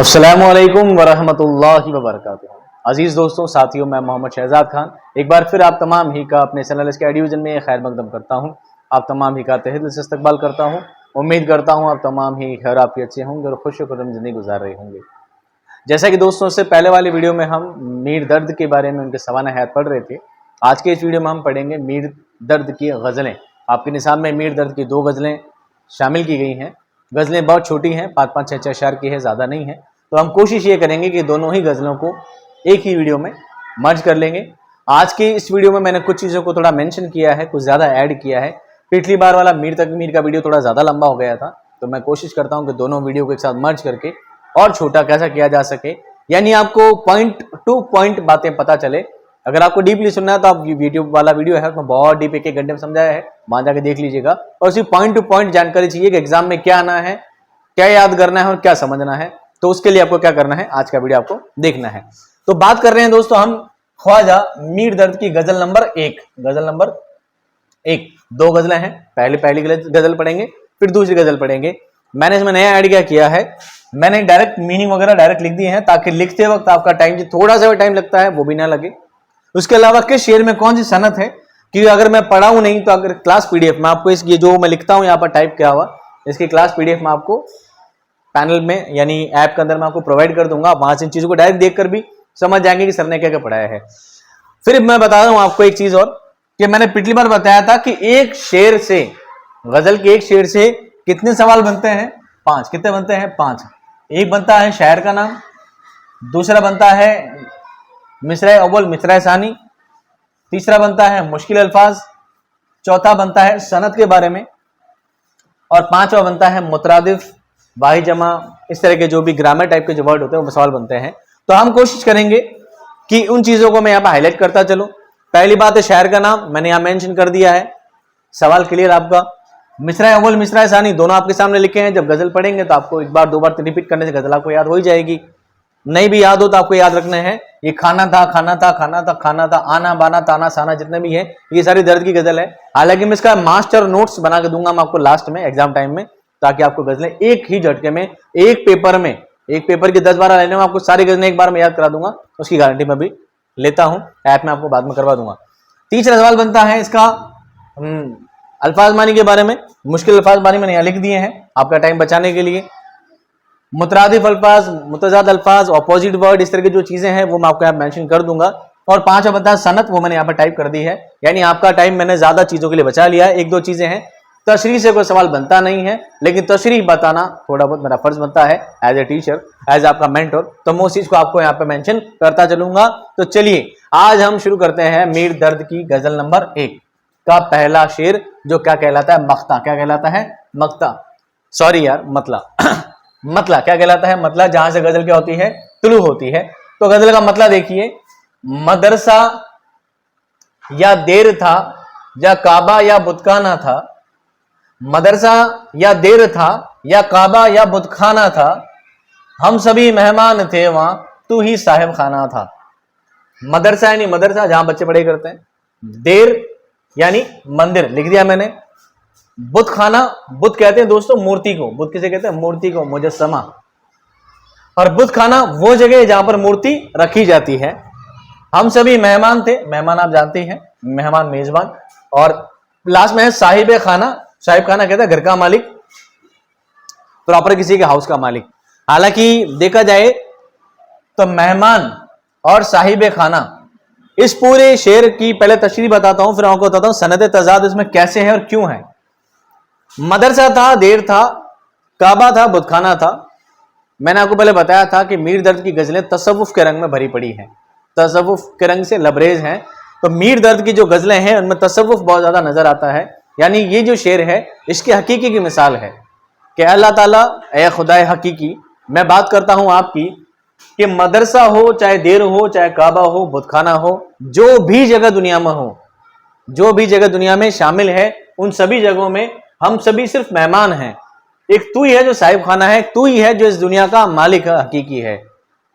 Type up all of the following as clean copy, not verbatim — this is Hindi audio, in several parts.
अस्सलामुअलैकुम वरहमतुल्लाहि वबरकातुहू। अजीज़ दोस्तों, साथियों, मैं मोहम्मद शहजाद खान एक बार फिर आप तमाम ही का अपने चैनल स्काई डिवीज़न में खैर मकदम करता हूँ। आप तमाम ही का तहे दिल से इस्तकबाल करता हूँ। उम्मीद करता हूँ आप तमाम ही खैर आफियत से होंगे और खुश खुर्रम ज़िंदगी गुजार रहे होंगे। जैसा कि दोस्तों, से पहले वाली वीडियो में हम मीर दर्द के बारे में उनके सवाना हयात पढ़ रहे थे। आज के इस वीडियो में हम पढ़ेंगे मीर दर्द की गज़लें। आपके निसाब में मीर दर्द की 2 गज़लें शामिल की गई हैं। गज़लें बहुत छोटी हैं, 5-5, 6-6 अशआर की है, ज़्यादा नहीं है। तो हम कोशिश ये करेंगे कि दोनों ही गज़लों को एक ही वीडियो में मर्ज कर लेंगे। आज के इस वीडियो में मैंने कुछ चीज़ों को थोड़ा मेंशन किया है, कुछ ज़्यादा ऐड किया है। पिछली बार वाला मीर तकमीर का वीडियो थोड़ा ज़्यादा लंबा हो गया था, तो मैं कोशिश करता हूँ कि दोनों वीडियो को एक साथ मर्ज करके और छोटा कैसा किया जा सके, यानी आपको पॉइंट टू पॉइंट बातें पता चले। अगर आपको डीपली सुनना है तो आप वीडियो वाला वीडियो है उसमें बहुत डीप एक घंटे में समझाया है, वहाँ जाकर देख लीजिएगा। और सिर्फ पॉइंट टू पॉइंट जानकारी चाहिए कि एग्जाम में क्या आना है, क्या याद करना है और क्या समझना है, तो उसके लिए आपको क्या करना है, आज का वीडियो आपको देखना है। तो बात कर रहे हैं दोस्तों हम ख्वाजा मीर दर्द की गजल नंबर 1। गजल नंबर 1, 2 गजलें हैं। पहली गजल पढ़ेंगे, फिर दूसरी गजल पढ़ेंगे। मैंने इसमें नया आइडिया किया है, मैंने डायरेक्ट मीनिंग वगैरह डायरेक्ट लिख दिए हैं ताकि लिखते वक्त आपका टाइम जो थोड़ा सा टाइम लगता है वो भी ना लगे। उसके अलावा किस शेर में कौन सी सनत है, क्योंकि अगर मैं पढ़ाऊं नहीं तो अगर क्लास पीडीएफ में आपको ये जो मैं लिखता हूं यहाँ पर टाइप किया हुआ, इसकी क्लास पीडीएफ में आपको पैनल में यानी ऐप के अंदर मैं आपको प्रोवाइड कर दूंगा। वहां से इन चीजों को डायरेक्ट देखकर भी समझ जाएंगे कि सर ने क्या क्या पढ़ाया है। फिर मैं बता दूं आपको एक चीज और, कि मैंने पिछली बार बताया था कि एक शेर से, गजल के एक शेर से कितने सवाल बनते हैं? 5। कितने बनते हैं? 5। एक बनता है शायर का नाम, दूसरा बनता है मिसरा अव्वल मिसरा सानी, तीसरा बनता है मुश्किल अल्फाज, चौथा बनता है सनत के बारे में, और 5वां बनता है मुतरादिफ, वाही जमा, इस तरह के जो भी ग्रामर टाइप के जो वर्ड होते हैं वो सवाल बनते हैं। तो हम कोशिश करेंगे कि उन चीजों को मैं यहाँ पर हाईलाइट करता चलूं। पहली बात है शायर का नाम, मैंने यहाँ मेंशन कर दिया है, सवाल क्लियर आपका। मिसरा अव्वल मिसरा सानी दोनों आपके सामने लिखे हैं। जब गजल पढ़ेंगे तो आपको एक बार 2 बार रिपीट करने से गजल आपको याद हो ही जाएगी। नहीं भी याद हो तो आपको याद रखना है, ये खाना था खाना था खाना था खाना था, आना बाना ताना साना, जितने भी है ये सारी दर्द की गजल है। हालांकि मैं इसका मास्टर नोट्स बना के दूंगा मैं आपको लास्ट में एग्जाम टाइम में, ताकि आपको गजलें एक ही झटके में, एक पेपर की 10-12 लाइनों में आपको सारी गजलें एक बार में याद करा दूंगा। उसकी गारंटी मैं भी लेता हूं, ऐप में आपको बाद में करवा दूंगा। तीसरा सवाल बनता है इसका अल्फाज मानी के बारे में। मुश्किल अल्फाज मानी मैंने यहाँ लिख दिए हैं आपका टाइम बचाने के लिए। मुतरादिफ अल्फाज, मुतजाद अल्फाज, ऑपोजिट वर्ड, इस तरह की जो चीजें हैं वो मैं आपको यहाँ मेंशन कर दूंगा। और 5वां बनता है सनत, वो मैंने यहाँ पर टाइप कर दी है, यानी आपका टाइम मैंने ज्यादा चीजों के लिए बचा लिया है। 1-2 चीजें हैं, तशरीह से कोई सवाल बनता नहीं है, लेकिन तशरीह बताना थोड़ा बहुत मेरा फर्ज बनता है एज ए टीचर, एज आपका मेंटोर, तो मैं उस चीज को आपको यहाँ पे मेंशन करता चलूंगा। तो चलिए आज हम शुरू करते हैं मीर दर्द की गजल नंबर 1 का पहला शेर, जो क्या कहलाता है? मख्ता। क्या कहलाता है? मख्ता, सॉरी यार, मतला। मतला क्या कहलाता है? मतला, जहां से गजल क्या होती है? तुलू होती है। तो गजल का मतला देखिए, मदरसा या देर था, या काबा या बुतखाना था। मदरसा या देर था, या काबा या बुतखाना था, हम सभी मेहमान थे वहां, तू ही साहिब खाना था। मदरसा यानी मदरसा जहां बच्चे पढ़ाई करते हैं, देर यानी मंदिर, लिख दिया मैंने। बुतखाना, बुत कहते हैं दोस्तों मूर्ति को, बुत किसे कहते हैं? मूर्ति को, मुजस्समा। और बुतखाना वो जगह जहां पर मूर्ति रखी जाती है। हम सभी मेहमान थे, मेहमान आप जानते हैं, मेहमान मेजबान। और लास्ट में है साहिब खाना। साहिब खाना कहता है घर का मालिक, प्रॉपर किसी के हाउस का मालिक। हालांकि देखा जाए तो मेहमान और साहिब खाना, इस पूरे शेर की पहले तशरीह बताता हूं, फिर आपको बताता हूं सनद तजाद इसमें कैसे है और क्यों है। मदरसा था, देर था, काबा था, बुतखाना था। मैंने आपको पहले बताया था कि मीर दर्द की गजलें तसव्वुफ के रंग में भरी पड़ी हैं, तसव्वुफ के रंग से लबरेज हैं। तो मीर दर्द की जो गजलें हैं उनमें तसव्वुफ बहुत ज्यादा नजर आता है। यानी ये जो शेर है इसके हकीकी की मिसाल है कि अल्लाह ताला, ए खुदाए हकीकी, मैं बात करता हूं आपकी, कि मदरसा हो, चाहे देर हो, चाहे काबा हो, बुतखाना हो, जो भी जगह दुनिया में हो, जो भी जगह दुनिया में शामिल है, उन सभी जगहों में हम सभी सिर्फ मेहमान हैं। एक तू ही है जो साहिब खाना है, तू ही है जो इस दुनिया का मालिक है, हकीकी है।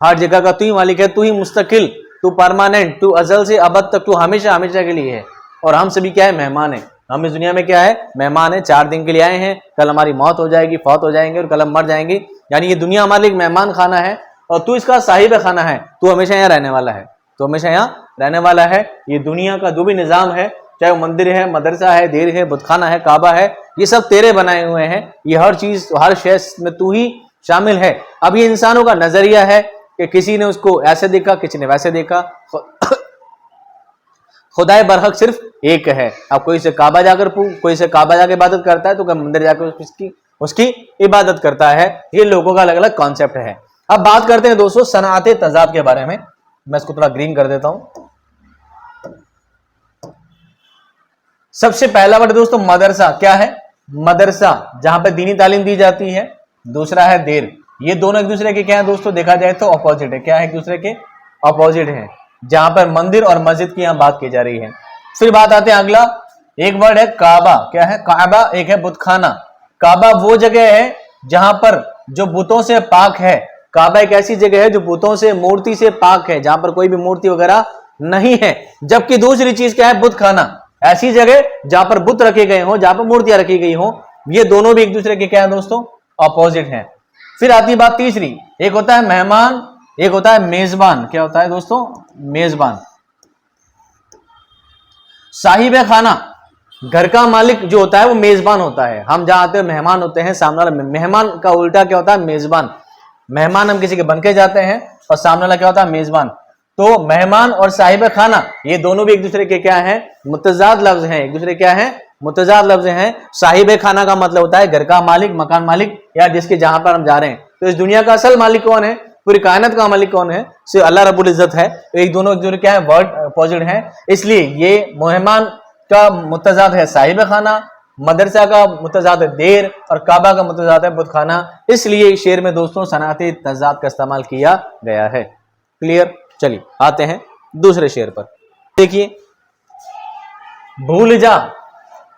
हर जगह का तू ही मालिक है, तू ही मुस्तकिल, तू परमानेंट, तू अजल से अबद तक, तू हमेशा हमेशा के लिए है। और हम सभी क्या है? मेहमान है। हम इस दुनिया में क्या है, मेहमान है, 4 दिन के लिए आए हैं, कल हमारी मौत हो जाएगी, फौत हो जाएंगे और कल हम मर जाएंगे। यानी ये दुनिया हमारे लिए एक मेहमान खाना है और तू इसका साहिब खाना है, तू हमेशा यहाँ रहने वाला है, तो हमेशा यहाँ रहने वाला है। ये दुनिया का जो भी निज़ाम है, चाहे वो मंदिर है, मदरसा है, देर है, बुतखाना है, काबा है, ये सब तेरे बनाए हुए हैं। ये हर चीज, हर शय में तू ही शामिल है। अब ये इंसानों का नजरिया है कि किसी ने उसको ऐसे देखा, किसी ने वैसे देखा। खुदाए बरहक सिर्फ एक है। अब कोई से काबा जाकर कोई से काबा जाकर इबादत करता है, तो कोई मंदिर जाकर उसकी इबादत करता है। ये लोगों का अलग अलग कॉन्सेप्ट है। अब बात करते हैं दोस्तों सनाअत तजाद के बारे में। मैं इसको थोड़ा ग्रीन कर देता हूं। सबसे पहला वर्ड दोस्तों मदरसा। क्या है? मदरसा, जहां पर दीनी तालीम दी जाती है। दूसरा है देर। ये दोनों एक दूसरे के क्या है दोस्तों, देखा जाए तो अपोजिट है। क्या है? एक दूसरे के अपोजिट है। जहां पर मंदिर और मस्जिद की यहां बात की जा रही है। फिर बात आते हैं अगला, एक वर्ड है काबा। क्या है? काबा। एक है बुतखाना। काबा वो जगह है जहां पर जो बुतों से पाक है। काबा एक ऐसी जगह है जो बुतों से, मूर्ति से पाक है, जहां पर कोई भी मूर्ति वगैरह नहीं है। जबकि दूसरी चीज क्या है? बुतखाना, ऐसी जगह जहां पर बुत रखे गए हो, जहां पर मूर्तियां रखी गई हो। ये दोनों भी एक दूसरे के क्या है दोस्तों? अपोजिट हैं। फिर आती बात तीसरी, एक होता है मेहमान, एक होता है मेजबान। क्या होता है दोस्तों? मेजबान। साहिब खाना, घर का मालिक जो होता है वो मेजबान होता है। हम जहां आते हैं मेहमान होते हैं, सामने वाला मेहमान का उल्टा क्या होता है? मेजबान। मेहमान हम किसी के बन के जाते हैं और सामने वाला क्या होता है? मेजबान। तो मेहमान और साहिब खाना ये दोनों भी एक दूसरे के क्या है? मुतजाद लफ्ज हैं। एक दूसरे क्या है? मुतजाद लफ्ज हैं। साहिब खाना का मतलब होता है घर का मालिक, मकान मालिक, या जिसके जहां पर हम जा रहे हैं। तो इस दुनिया का असल मालिक कौन है? पूरी कायनात का मालिक कौन है? सिर्फ अल्लाह रब्बुल इज्जत है। तो एक दोनों क्या है? वर्ड अपोजिट है। इसलिए ये मेहमान का मुतजाद है साहिब खाना, मदरसा का मुतजाद है देर, और काबा का मुतजाद है बुतखाना। इसलिए शेर में दोस्तों सनाअत तजाद का इस्तेमाल किया गया है। क्लियर? चलिए आते हैं दूसरे शेर पर। देखिए, भूल जा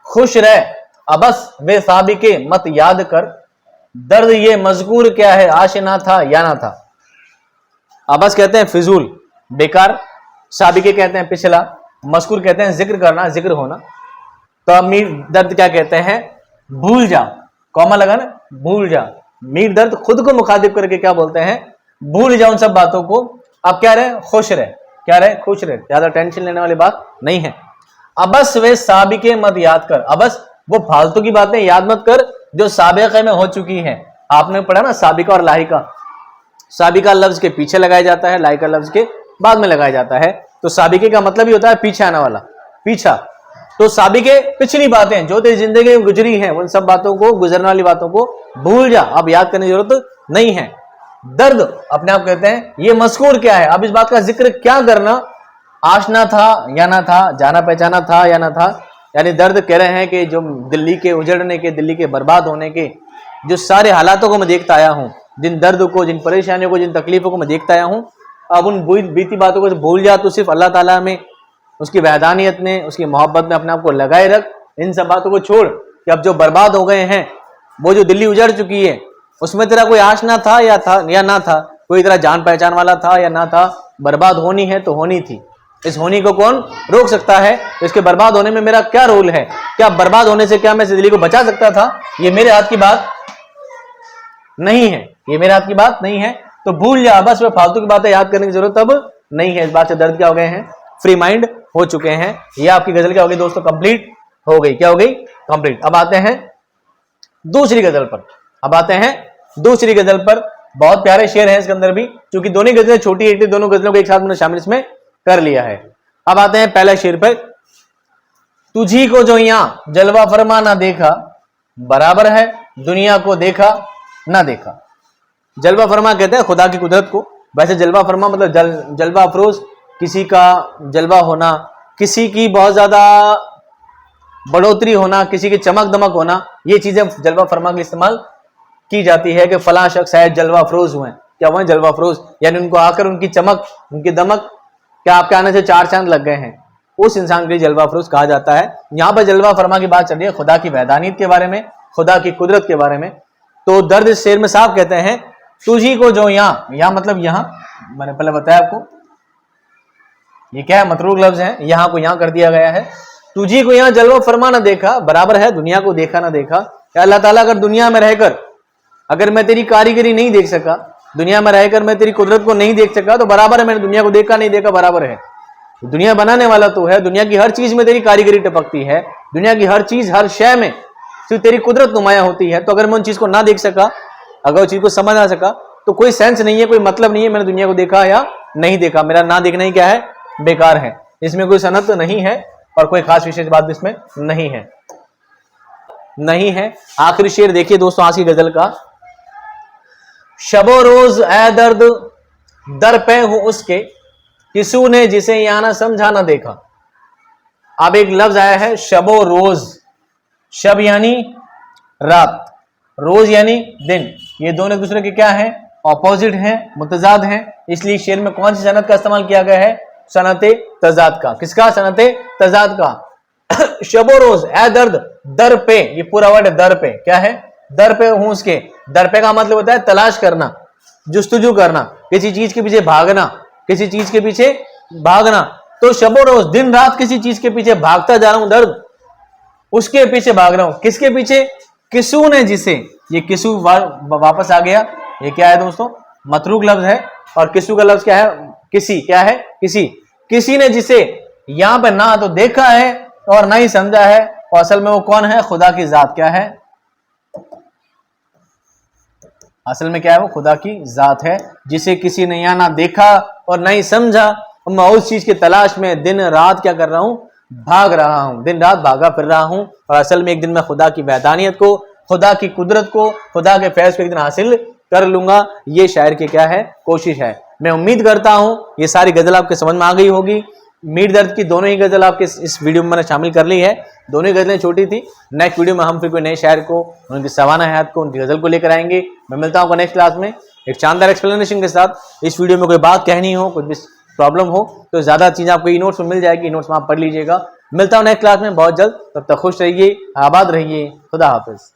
खुश रह अबस वे साबिके मत याद कर, दर्द ये मजकूर क्या है आशना था या ना था। अबस कहते हैं फिजूल, बेकार। साबिके कहते हैं पिछला। मजकूर कहते हैं जिक्र करना, जिक्र होना। तो मीर दर्द क्या कहते हैं? भूल जा, कॉमा लगा ना, भूल जा। मीर दर्द खुद को मुखातिब करके क्या बोलते हैं? भूल जा उन सब बातों को। अब क्या रहे? खुश रहे। क्या रहे? खुश रहे। ज्यादा टेंशन लेने वाली बात नहीं है। अबस वे साबिके मत याद कर। अबस वो फालतू की बातें याद मत कर जो साबिक़े में हो चुकी हैं। आपने पढ़ा ना साबिका और लाहिका। साबिका लफ्ज के पीछे लगाया जाता है, लाहिका लफ्ज के बाद में लगाया जाता है। तो साबिके का मतलब ही होता है पीछे आने वाला, पीछा। तो साबिके पिछली बातें जो तेरी जिंदगी में गुजरी हैं, उन सब बातों को, गुजरने वाली बातों को भूल जा, अब याद करने की जरूरत नहीं है। दर्द अपने आप कहते हैं ये मज़कूर क्या है, अब इस बात का जिक्र क्या करना, आशना था या ना था, जाना पहचाना था या ना था। यानी दर्द कह रहे हैं कि जो दिल्ली के उजड़ने के, दिल्ली के बर्बाद होने के जो सारे हालातों को मैं देखता आया हूँ, जिन दर्द को, जिन परेशानियों को, जिन तकलीफों को मैं देखता आया हूँ, अब उन बीती बातों को भूल जा। तो सिर्फ अल्लाह ताला में, उसकी वहदानियत में, उसकी मोहब्बत में अपने आप को लगाए रख। इन सब बातों को छोड़ कि अब जो बर्बाद हो गए हैं, वो जो दिल्ली उजड़ चुकी है, उसमें तेरा कोई आशना था या ना था, कोई तेरा जान पहचान वाला था या ना था। बर्बाद होनी है तो होनी थी। इस होनी को कौन रोक सकता है? इसके बर्बाद होने में मेरा क्या रोल है? क्या बर्बाद होने से क्या मैं दिल्ली को बचा सकता था? ये मेरे हाथ की बात नहीं है, ये मेरे हाथ की बात नहीं है। तो भूल जा, बस वे फालतू की बातें याद करने की जरूरत अब नहीं है। इस बात से दर्द क्या हो गए हैं? फ्री माइंड हो चुके हैं। ये आपकी गजल क्या हो गई दोस्तों? कंप्लीट हो गई। क्या हो गई? कंप्लीट। अब आते हैं दूसरी गजल पर। अब आते हैं दूसरी गजल पर। बहुत प्यारे शेर हैं इसके अंदर भी, क्योंकि दोनों गजलें छोटी एक थी, दोनों गजलों को एक साथ मैंने शामिल इसमें कर लिया है। अब आते हैं पहला शेर पर। तुझी को जो यहां जलवा फरमा ना देखा, बराबर है दुनिया को देखा ना देखा। जलवा फरमा कहते हैं खुदा की कुदरत को। वैसे जलवा फरमा मतलब जलवा अफरोज, किसी का जलवा होना, किसी की बहुत ज्यादा बढ़ोतरी होना, किसी की चमक दमक होना, ये चीजें जलवा फरमा के इस्तेमाल की जाती है कि फलां शख्स शायद जलवा अफरोज हुए। क्या हुए? जलवा अफरोज, यानी उनको आकर उनकी चमक, उनकी दमक, क्या आपके आने से 4 चांद लग गए हैं, उस इंसान के लिए जलवा अफरोज कहा जाता है। यहाँ पर जलवा फरमा की बात चल रही है खुदा की वहदानियत के बारे में, खुदा की कुदरत के बारे में। तो दर्द इस शेर में साफ कहते हैं, तुझी को जो यहाँ मतलब यहाँ, मैंने पहले बताया आपको ये क्या है? मतरूक लफ्ज है, यहाँ को यहाँ कर दिया गया है। तुझी को यहाँ जलवा फरमा ना देखा, बराबर है दुनिया को देखा ना देखा। क्या अल्लाह ताला अगर दुनिया में रहकर अगर मैं तेरी कारीगरी नहीं देख सका, दुनिया में रहकर मैं तेरी कुदरत को नहीं देख सका, तो बराबर है मैंने दुनिया को देखा नहीं देखा, बराबर है। दुनिया बनाने वाला तो है, दुनिया की हर चीज में तेरी कारीगरी टपकती है, दुनिया की हर चीज हर शय में सिर्फ तेरी कुदरत नुमाया होती है। तो अगर मैं उन चीज को ना देख सका, अगर उस चीज को समझ ना सका, तो कोई सेंस नहीं है, कोई मतलब नहीं है मैंने दुनिया को देखा या नहीं देखा। मेरा ना देखना ही क्या है, बेकार है। इसमें कोई सनद तो नहीं है और कोई खास विशेष बात इसमें नहीं है, नहीं है। आखिरी शेर देखिए दोस्तों आज की गजल का। शबो रोज ए दर्द दर पे हूं उसके, किसू ने जिसे या ना समझा ना देखा। अब एक लफ्ज आया है शबो रोज, शब यानी रात, रोज यानी दिन। ये दोनों एक दूसरे के क्या है, ऑपोजिट हैं, मुतजाद हैं। इसलिए शेर में कौन सी सनत का इस्तेमाल किया गया है, सनते तजाद का। किसका, सनते तजाद का। शबो रोज ए दर्द दर पे, ये पूरा वर्ड है दर पे, क्या है, दर पे हूं उसके। दर पे का मतलब होता है तलाश करना, जुस्तजू करना, किसी चीज के पीछे भागना, किसी चीज के पीछे भागना। तो शबो रोज दिन रात किसी चीज के पीछे भागता जा रहा हूं, दर्द उसके पीछे भाग रहा हूं। किसके पीछे, किसू ने जिसे, ये किसू वापस आ गया। ये क्या है दोस्तों, मतरूक लफ्ज है। और किसू का लफ्ज क्या है, किसी, क्या है, किसी। किसी ने जिसे यहां पर ना तो देखा है और ना ही समझा है, और असल में वो कौन है, खुदा की जात। क्या है, असल में क्या है, वो खुदा की जात है, जिसे किसी ने यहाँ ना देखा और ना ही समझा। मैं उस चीज की तलाश में दिन रात क्या कर रहा हूं, भाग रहा हूं, दिन रात भागा फिर रहा हूं। और असल में एक दिन मैं खुदा की वहदानियत को, खुदा की कुदरत को, खुदा के फैज़ को एक दिन हासिल कर लूंगा। ये शायर की क्या है, कोशिश है। मैं उम्मीद करता हूं ये सारी गजल आपके समझ में आ गई होगी। मीर दर्द की दोनों ही गजल आपके इस वीडियो में मैंने शामिल कर ली है। दोनों ही गजलें छोटी थी। नेक्स्ट वीडियो में हम फिर कोई नए शायर को, उनकी सवाना हयात को, उनकी गजल को लेकर आएंगे। मैं मिलता हूँ नेक्स्ट क्लास में एक शानदार एक्सप्लेनेशन के साथ। इस वीडियो में कोई बात कहनी हो, कुछ भी प्रॉब्लम हो, तो ज्यादा चीजें आपको ई नोट्स में मिल जाएगी, नोट्स में आप पढ़ लीजिएगा। मिलता हूँ नेक्स्ट क्लास में बहुत जल्द। तब तक खुश रहिए, आबाद रहिए। खुदा हाफिज।